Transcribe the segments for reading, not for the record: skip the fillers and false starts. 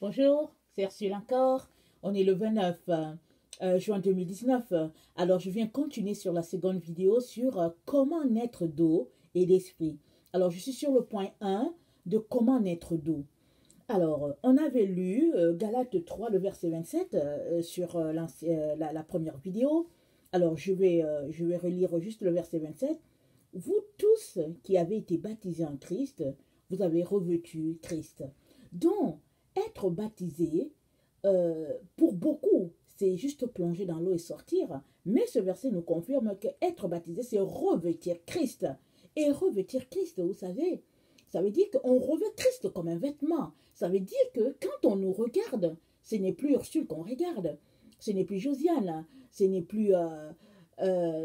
Bonjour, c'est Ursule encore. On est le 29 juin 2019. Alors, je viens continuer sur la seconde vidéo sur comment naître d'eau et d'esprit. Alors, je suis sur le point 1 de comment naître d'eau. Alors, on avait lu Galates 3, le verset 27 sur la première vidéo. Alors, je vais relire juste le verset 27. Vous tous qui avez été baptisés en Christ, vous avez revêtu Christ. Donc, être baptisé, pour beaucoup, c'est juste plonger dans l'eau et sortir. Mais ce verset nous confirme que être baptisé, c'est revêtir Christ. Et revêtir Christ, vous savez, ça veut dire qu'on revêt Christ comme un vêtement. Ça veut dire que quand on nous regarde, ce n'est plus Ursule qu'on regarde, ce n'est plus Josiane, ce n'est plus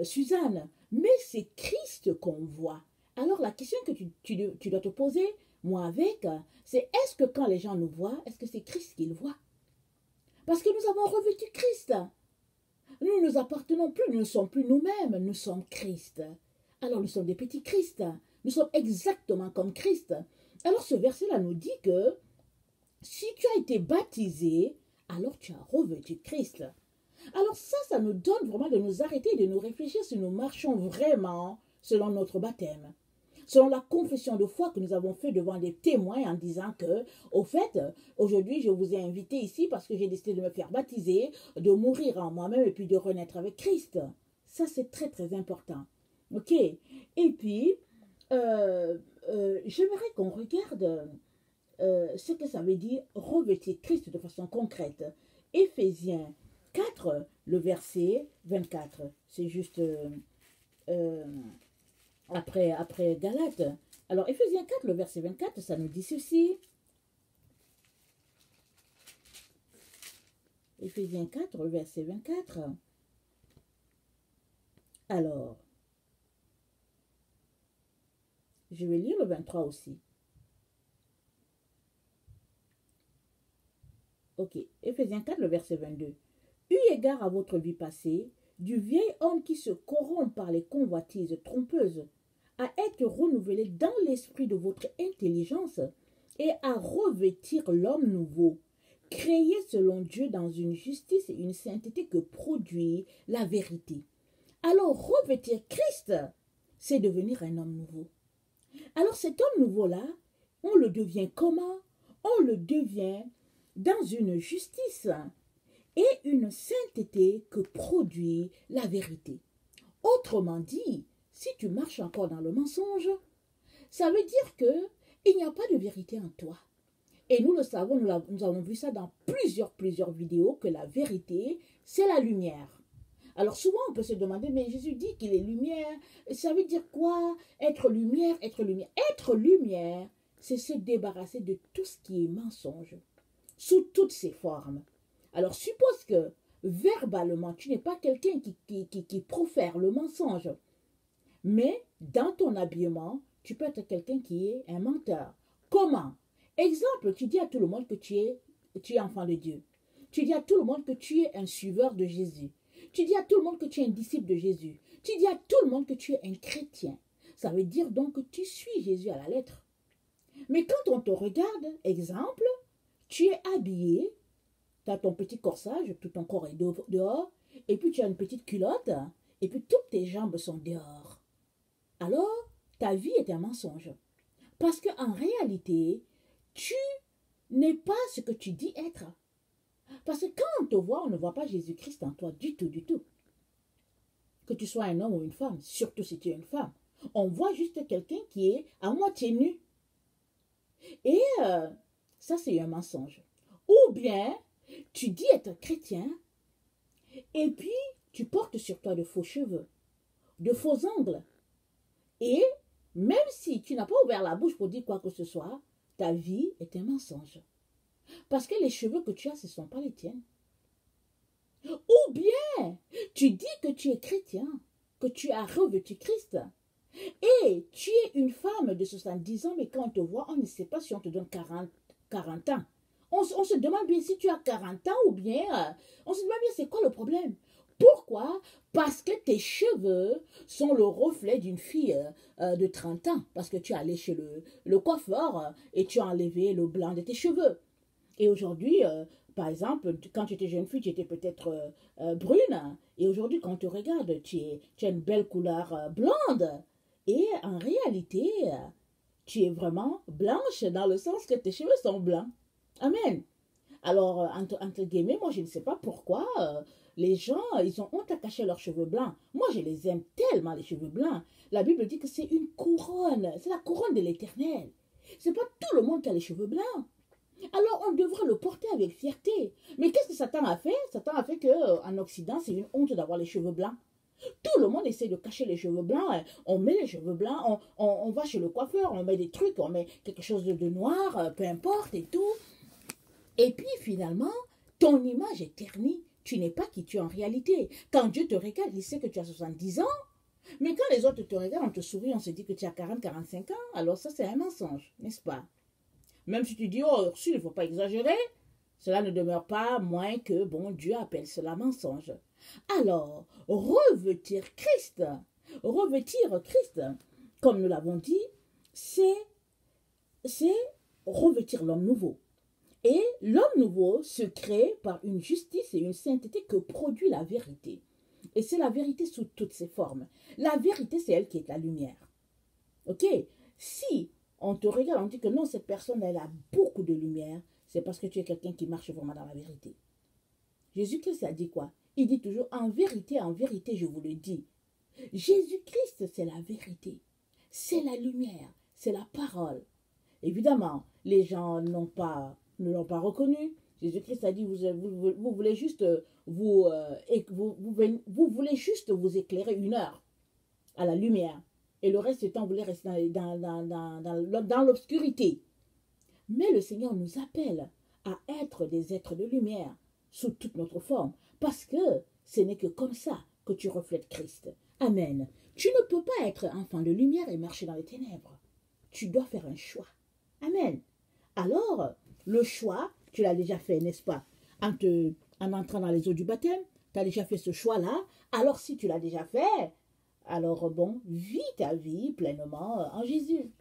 Suzanne, mais c'est Christ qu'on voit. Alors la question que tu dois te poser, moi avec, c'est est-ce que quand les gens nous voient, est-ce que c'est Christ qu'ils voient? Parce que nous avons revêtu Christ. Nous ne nous appartenons plus, nous ne sommes plus nous-mêmes, nous sommes Christ. Alors nous sommes des petits Christ. Nous sommes exactement comme Christ. Alors ce verset-là nous dit que si tu as été baptisé, alors tu as revêtu Christ. Alors ça nous donne vraiment de nous arrêter et de nous réfléchir si nous marchons vraiment selon notre baptême. Selon la confession de foi que nous avons fait devant des témoins en disant que, au fait, aujourd'hui, je vous ai invité ici parce que j'ai décidé de me faire baptiser, de mourir en moi-même et puis de renaître avec Christ. Ça, c'est très, très important. OK? Et puis, j'aimerais qu'on regarde ce que ça veut dire revêtir Christ de façon concrète. Éphésiens 4, le verset 24. C'est juste après Galates. Alors, Éphésiens 4, le verset 24, ça nous dit ceci. Éphésiens 4, le verset 24. Alors, je vais lire le 23 aussi. Ok, Éphésiens 4, le verset 22. Eu égard à votre vie passée, du vieil homme qui se corrompt par les convoitises trompeuses, à être renouvelé dans l'esprit de votre intelligence et à revêtir l'homme nouveau, créé selon Dieu dans une justice et une sainteté que produit la vérité. Alors, revêtir Christ, c'est devenir un homme nouveau. Alors, cet homme nouveau-là, on le devient comment? On le devient dans une justice et une sainteté que produit la vérité. Autrement dit, si tu marches encore dans le mensonge, ça veut dire qu'il n'y a pas de vérité en toi. Et nous le savons, nous avons vu ça dans plusieurs vidéos, que la vérité, c'est la lumière. Alors souvent, on peut se demander, mais Jésus dit qu'il est lumière. Ça veut dire quoi? Être lumière, être lumière. Être lumière, c'est se débarrasser de tout ce qui est mensonge, sous toutes ses formes. Alors suppose que verbalement, tu n'es pas quelqu'un qui profère le mensonge. Mais dans ton habillement, tu peux être quelqu'un qui est un menteur. Comment? Exemple, tu dis à tout le monde que tu es enfant de Dieu. Tu dis à tout le monde que tu es un suiveur de Jésus. Tu dis à tout le monde que tu es un disciple de Jésus. Tu dis à tout le monde que tu es un chrétien. Ça veut dire donc que tu suis Jésus à la lettre. Mais quand on te regarde, exemple, tu es habillé, tu as ton petit corsage, tout ton corps est dehors, et puis tu as une petite culotte, et puis toutes tes jambes sont dehors. Alors, ta vie est un mensonge. Parce qu'en réalité, tu n'es pas ce que tu dis être. Parce que quand on te voit, on ne voit pas Jésus-Christ en toi du tout, du tout. Que tu sois un homme ou une femme, surtout si tu es une femme. On voit juste quelqu'un qui est à moitié nu. Et ça, c'est un mensonge. Ou bien, tu dis être chrétien, et puis tu portes sur toi de faux cheveux, de faux ongles. Et même si tu n'as pas ouvert la bouche pour dire quoi que ce soit, ta vie est un mensonge. Parce que les cheveux que tu as, ce ne sont pas les tiennes. Ou bien, tu dis que tu es chrétien, que tu as revêtu Christ. Et tu es une femme de 70 ans, mais quand on te voit, on ne sait pas si on te donne 40 ans. On se demande bien si tu as 40 ans ou bien... on se demande bien c'est quoi le problème. Pourquoi? Parce que tes cheveux sont le reflet d'une fille de 30 ans. Parce que tu es allé chez le coiffeur et tu as enlevé le blanc de tes cheveux. Et aujourd'hui, par exemple, quand tu étais jeune fille, tu étais peut-être brune. Et aujourd'hui, quand on te regarde, tu as une belle couleur blonde. Et en réalité, tu es vraiment blanche dans le sens que tes cheveux sont blancs. Amen. Alors, entre guillemets, moi, je ne sais pas pourquoi les gens, ils ont honte à cacher leurs cheveux blancs. Moi, je les aime tellement, les cheveux blancs. La Bible dit que c'est une couronne. C'est la couronne de l'Éternel. C'est pas tout le monde qui a les cheveux blancs. Alors, on devrait le porter avec fierté. Mais qu'est-ce que Satan a fait? Satan a fait qu'en Occident, c'est une honte d'avoir les cheveux blancs. Tout le monde essaie de cacher les cheveux blancs. On met les cheveux blancs, on va chez le coiffeur, on met des trucs, on met quelque chose de noir, peu importe et tout. Et puis finalement, ton image est ternie. Tu n'es pas qui tu es en réalité. Quand Dieu te regarde, il sait que tu as 70 ans. Mais quand les autres te regardent, on te sourit, on se dit que tu as 40, 45 ans. Alors ça, c'est un mensonge, n'est-ce pas? Même si tu dis, oh, Ursule, il ne faut pas exagérer, cela ne demeure pas moins que, bon, Dieu appelle cela mensonge. Alors, revêtir Christ, comme nous l'avons dit, c'est revêtir l'homme nouveau. Et l'homme nouveau se crée par une justice et une sainteté que produit la vérité. Et c'est la vérité sous toutes ses formes. La vérité, c'est elle qui est la lumière. Ok? Si on te regarde, on dit que non, cette personne, elle a beaucoup de lumière, c'est parce que tu es quelqu'un qui marche vraiment dans la vérité. Jésus-Christ a dit quoi? Il dit toujours, en vérité, je vous le dis. Jésus-Christ, c'est la vérité. C'est la lumière. C'est la parole. Évidemment, les gens ne l'ont pas reconnu. Jésus-Christ a dit, vous voulez juste vous voulez juste vous éclairer 1 heure à la lumière. Et le reste du temps, vous voulez rester dans l'obscurité. Mais le Seigneur nous appelle à être des êtres de lumière sous toute notre forme. Parce que ce n'est que comme ça que tu reflètes Christ. Amen. Tu ne peux pas être enfant de lumière et marcher dans les ténèbres. Tu dois faire un choix. Amen. Alors, le choix, tu l'as déjà fait, n'est-ce pas? En entrant dans les eaux du baptême, tu as déjà fait ce choix-là. Alors, si tu l'as déjà fait, alors bon, vis ta vie pleinement en Jésus.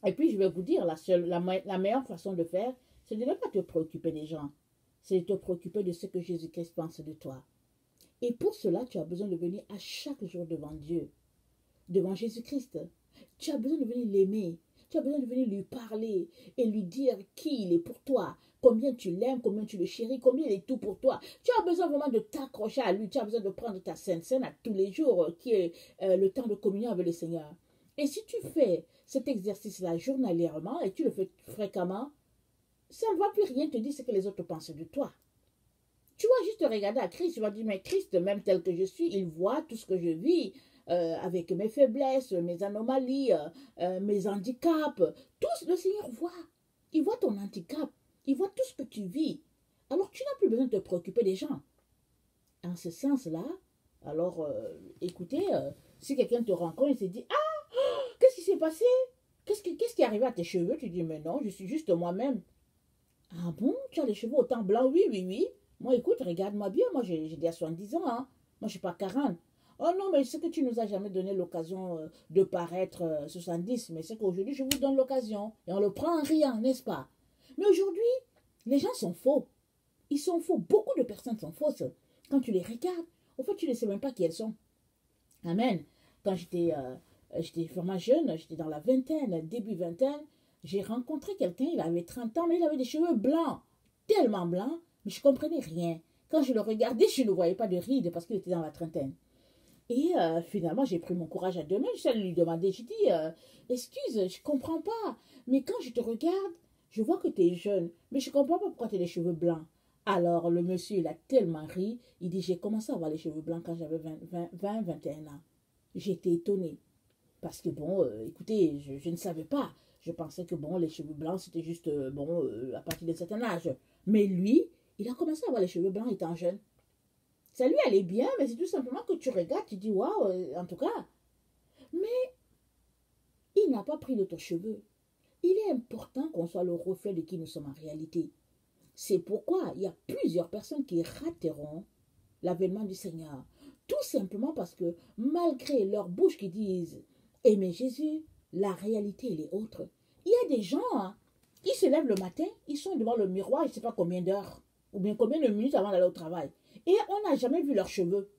Et puis, je vais vous dire, la meilleure façon de faire, c'est de ne pas te préoccuper des gens. C'est de te préoccuper de ce que Jésus-Christ pense de toi. Et pour cela, tu as besoin de venir à chaque jour devant Dieu, devant Jésus-Christ. Tu as besoin de venir l'aimer. Tu as besoin de venir lui parler et lui dire qui il est pour toi, combien tu l'aimes, combien tu le chéris, combien il est tout pour toi. Tu as besoin vraiment de t'accrocher à lui. Tu as besoin de prendre ta Sainte Seine à tous les jours, qui est le temps de communion avec le Seigneur. Et si tu fais cet exercice-là journalièrement et tu le fais fréquemment, ça ne va plus rien te dire ce que les autres pensent de toi. Tu vas juste regarder à Christ, tu vas dire, mais Christ, même tel que je suis, il voit tout ce que je vis, avec mes faiblesses, mes anomalies, mes handicaps. Tout le Seigneur voit. Il voit ton handicap. Il voit tout ce que tu vis. Alors, tu n'as plus besoin de te préoccuper des gens. En ce sens-là, alors, écoutez, si quelqu'un te rencontre et se dit, ah, qu'est-ce qui s'est passé? Qu'est-ce qui est arrivé à tes cheveux? Tu dis, mais non, je suis juste moi-même. Ah bon, tu as les cheveux autant blancs? Oui, oui, oui. Moi, écoute, regarde-moi bien. Moi, j'ai déjà 70 ans. Hein. Moi, je ne suis pas 40. Oh non, mais c'est que tu nous as jamais donné l'occasion de paraître 70. Mais c'est qu'aujourd'hui, je vous donne l'occasion. Et on le prend en riant, n'est-ce pas? Mais aujourd'hui, les gens sont faux. Ils sont faux. Beaucoup de personnes sont fausses. Quand tu les regardes, au fait, tu ne sais même pas qui elles sont. Amen. Quand j'étais vraiment jeune, j'étais dans la vingtaine, début vingtaine, j'ai rencontré quelqu'un, il avait 30 ans, mais il avait des cheveux blancs, tellement blancs, mais je ne comprenais rien. Quand je le regardais, je ne voyais pas de rides parce qu'il était dans la trentaine. Et finalement, j'ai pris mon courage à deux mains, je suis allée lui demander, j'ai dit, excuse, je ne comprends pas, mais quand je te regarde, je vois que tu es jeune, mais je ne comprends pas pourquoi tu as les cheveux blancs. Alors le monsieur, il a tellement ri, il dit, j'ai commencé à avoir les cheveux blancs quand j'avais 21 ans. J'étais étonnée. Parce que bon, écoutez, je ne savais pas. Je pensais que bon, les cheveux blancs, c'était juste à partir d'un certain âge. Mais lui, il a commencé à avoir les cheveux blancs étant jeune. Ça lui allait bien, mais c'est tout simplement que tu regardes, tu dis waouh, en tout cas. Mais il n'a pas pris de ton cheveu. Il est important qu'on soit le reflet de qui nous sommes en réalité. C'est pourquoi il y a plusieurs personnes qui rateront l'avènement du Seigneur. Tout simplement parce que malgré leur bouche qui disent aimer Jésus, la réalité elle est autre. Il y a des gens, hein, Ils se lèvent le matin, ils sont devant le miroir, je ne sais pas combien d'heures, ou bien combien de minutes avant d'aller au travail. Et on n'a jamais vu leurs cheveux.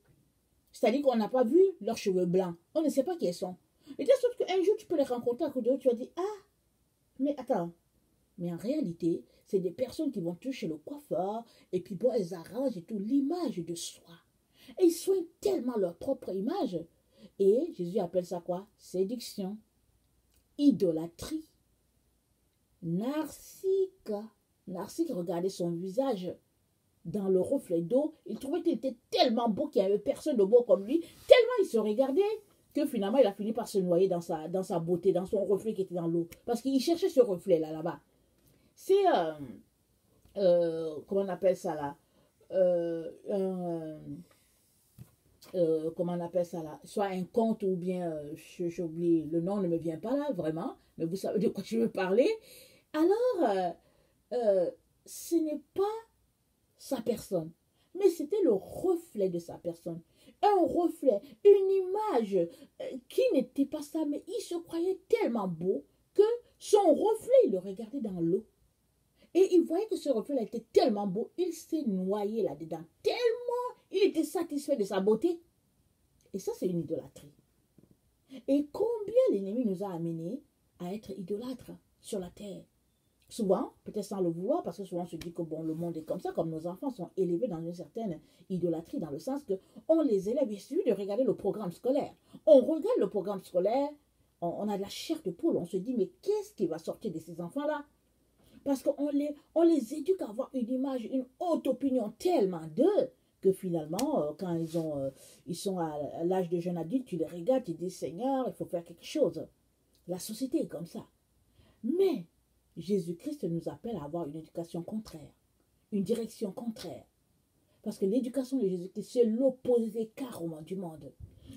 C'est-à-dire qu'on n'a pas vu leurs cheveux blancs. On ne sait pas qui ils sont. Et de sorte qu'un jour, tu peux les rencontrer à côté de eux, tu vas dire, ah, mais attends. Mais en réalité, c'est des personnes qui vont toucher le coiffeur, et puis bon, elles arrangent et tout, l'image de soi. Et ils soignent tellement leur propre image. Et Jésus appelle ça quoi? Séduction, idolâtrie, narcissique. Narcissique regardait son visage dans le reflet d'eau. Il trouvait qu'il était tellement beau qu'il n'y avait personne de beau comme lui. Tellement il se regardait que finalement il a fini par se noyer dans sa beauté, dans son reflet qui était dans l'eau. Parce qu'il cherchait ce reflet là-bas. C'est, comment on appelle ça là? Comment on appelle ça là, soit un conte ou bien, j'oublie, le nom ne me vient pas là, vraiment, mais vous savez de quoi je veux parler. Alors, ce n'est pas sa personne, mais c'était le reflet de sa personne. Un reflet, une image qui n'était pas ça, mais il se croyait tellement beau que son reflet, il le regardait dans l'eau. Et il voyait que ce reflet était tellement beau, il s'est noyé là-dedans, tellement il était satisfait de sa beauté. Et ça, c'est une idolâtrie. Et combien l'ennemi nous a amenés à être idolâtres sur la terre? Souvent, peut-être sans le vouloir, parce que souvent on se dit que bon, le monde est comme ça, comme nos enfants sont élevés dans une certaine idolâtrie, dans le sens qu'on les élève. Il suffit de regarder le programme scolaire. On regarde le programme scolaire, on a de la chair de poule, on se dit, mais qu'est-ce qui va sortir de ces enfants-là? Parce qu'on les éduque à avoir une image, une haute opinion tellement d'eux, que finalement, quand ils sont à l'âge de jeune adulte, tu les regardes, tu dis, Seigneur, il faut faire quelque chose. La société est comme ça. Mais Jésus-Christ nous appelle à avoir une éducation contraire, une direction contraire. Parce que l'éducation de Jésus-Christ, c'est l'opposé carrément du monde.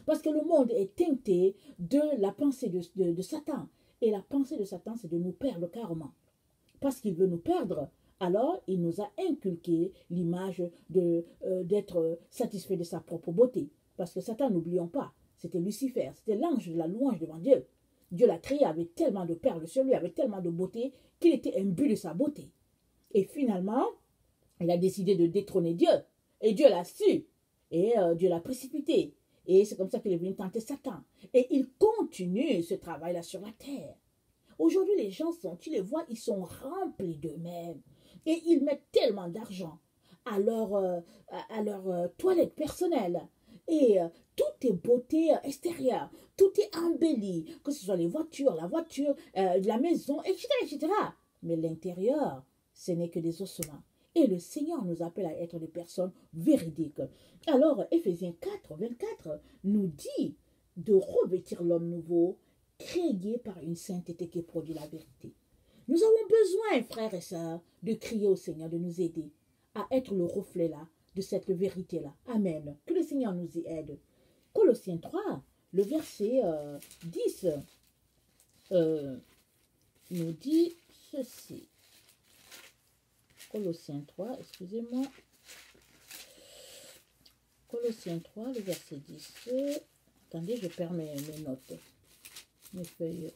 Parce que le monde est teinté de la pensée de Satan. Et la pensée de Satan, c'est de nous perdre carrément. Parce qu'il veut nous perdre. Alors, il nous a inculqué l'image d'être satisfait de sa propre beauté. Parce que Satan, n'oublions pas, c'était Lucifer, c'était l'ange de la louange devant Dieu. Dieu l'a créé avec tellement de perles sur lui, avec tellement de beauté, qu'il était imbu de sa beauté. Et finalement, il a décidé de détrôner Dieu. Et Dieu l'a su. Et Dieu l'a précipité. Et c'est comme ça qu'il est venu tenter Satan. Et il continue ce travail-là sur la terre. Aujourd'hui, les gens tu les vois, ils sont remplis d'eux-mêmes. Et ils mettent tellement d'argent à leur toilette personnelle. Et tout est beauté extérieure. Tout est embelli. Que ce soit les voitures, la voiture, la maison, etc., etc. Mais l'intérieur, ce n'est que des ossements. Et le Seigneur nous appelle à être des personnes véridiques. Alors, Éphésiens 4, 24 nous dit de revêtir l'homme nouveau, créé par une sainteté qui produit la vérité. Nous avons besoin, frères et sœurs, de crier au Seigneur, de nous aider à être le reflet là, de cette vérité-là. Amen. Que le Seigneur nous y aide. Colossiens 3, le verset 10 nous dit ceci. Colossiens 3, excusez-moi. Colossiens 3, le verset 10. Attendez, je perds mes notes, mes feuilles.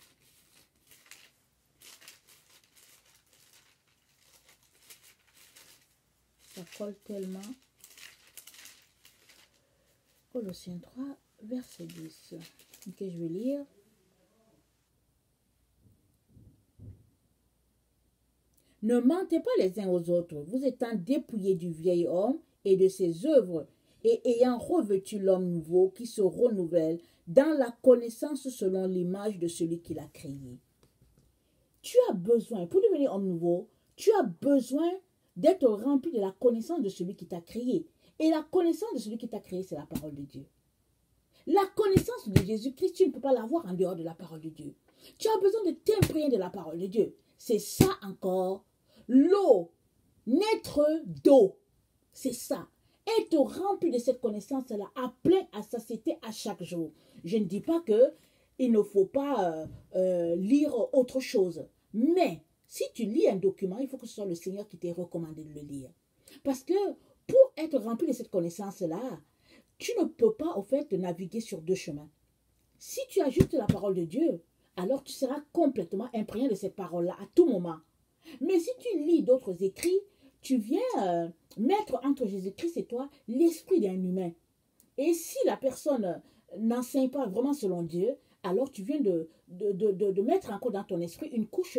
Ça colle tellement. Colossiens 3, verset 10. Ok, je vais lire. Ne mentez pas les uns aux autres, vous étant dépouillés du vieil homme et de ses œuvres, et ayant revêtu l'homme nouveau qui se renouvelle dans la connaissance selon l'image de celui qui l'a créé. Tu as besoin, pour devenir homme nouveau, tu as besoin d'être rempli de la connaissance de celui qui t'a créé. Et la connaissance de celui qui t'a créé, c'est la parole de Dieu. La connaissance de Jésus-Christ, tu ne peux pas l'avoir en dehors de la parole de Dieu. Tu as besoin de t'imprégner de la parole de Dieu. C'est ça encore, l'eau, naître d'eau. C'est ça. Être rempli de cette connaissance-là, à plein, à satiété, à chaque jour. Je ne dis pas qu'il ne faut pas lire autre chose. Mais si tu lis un document, il faut que ce soit le Seigneur qui t'ait recommandé de le lire. Parce que pour être rempli de cette connaissance-là, tu ne peux pas, au fait, naviguer sur deux chemins. Si tu as juste la parole de Dieu, alors tu seras complètement imprégné de cette parole-là à tout moment. Mais si tu lis d'autres écrits, tu viens mettre entre Jésus-Christ et toi l'esprit d'un humain. Et si la personne n'enseigne pas vraiment selon Dieu, alors tu viens de mettre encore dans ton esprit une couche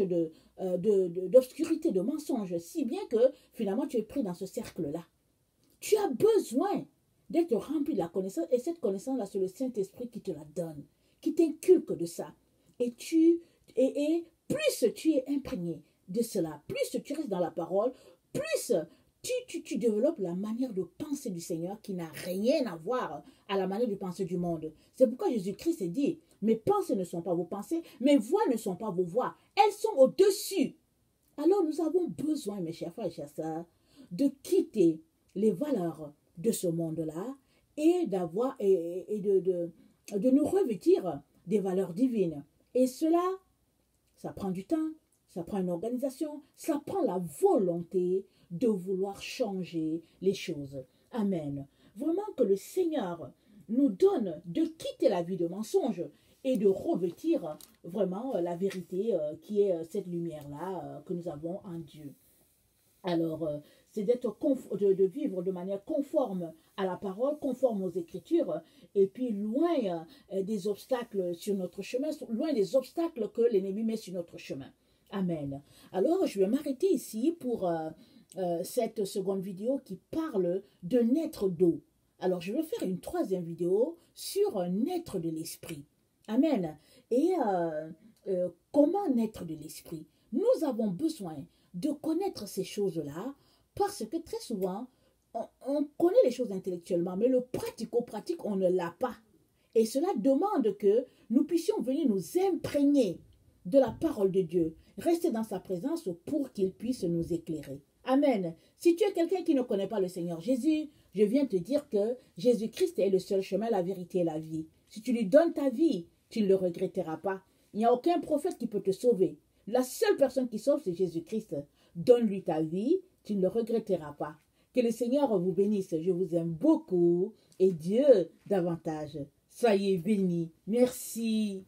d'obscurité, de mensonge, si bien que finalement tu es pris dans ce cercle-là. Tu as besoin d'être rempli de la connaissance, et cette connaissance-là, c'est le Saint-Esprit qui te la donne, qui t'inculque de ça. Et plus tu es imprégné de cela, plus tu restes dans la parole, plus tu développes la manière de penser du Seigneur qui n'a rien à voir à la manière de penser du monde. C'est pourquoi Jésus-Christ dit, mes pensées ne sont pas vos pensées, mes voix ne sont pas vos voix, elles sont au-dessus. Alors nous avons besoin, mes chers frères et chers sœurs, de quitter les valeurs de ce monde-là et de nous revêtir des valeurs divines. Et cela, ça prend du temps, ça prend une organisation, ça prend la volonté de vouloir changer les choses. Amen. Vraiment que le Seigneur nous donne de quitter la vie de mensonge et de revêtir vraiment la vérité qui est cette lumière-là que nous avons en Dieu. Alors, c'est de vivre de manière conforme à la parole, conforme aux Écritures, et puis loin des obstacles sur notre chemin, loin des obstacles que l'ennemi met sur notre chemin. Amen. Alors, je vais m'arrêter ici pour cette seconde vidéo qui parle de naître d'eau. Alors, je vais faire une troisième vidéo sur naître de l'esprit. Amen. Et comment naître de l'esprit? Nous avons besoin de connaître ces choses-là parce que très souvent, on connaît les choses intellectuellement, mais le pratico-pratique, on ne l'a pas. Et cela demande que nous puissions venir nous imprégner de la parole de Dieu, rester dans sa présence pour qu'il puisse nous éclairer. Amen. Si tu es quelqu'un qui ne connaît pas le Seigneur Jésus, je viens te dire que Jésus-Christ est le seul chemin, la vérité et la vie. Si tu lui donnes ta vie, tu ne le regretteras pas. Il n'y a aucun prophète qui peut te sauver. La seule personne qui sauve, c'est Jésus-Christ. Donne-lui ta vie, tu ne le regretteras pas. Que le Seigneur vous bénisse. Je vous aime beaucoup et Dieu davantage. Soyez bénis. Merci.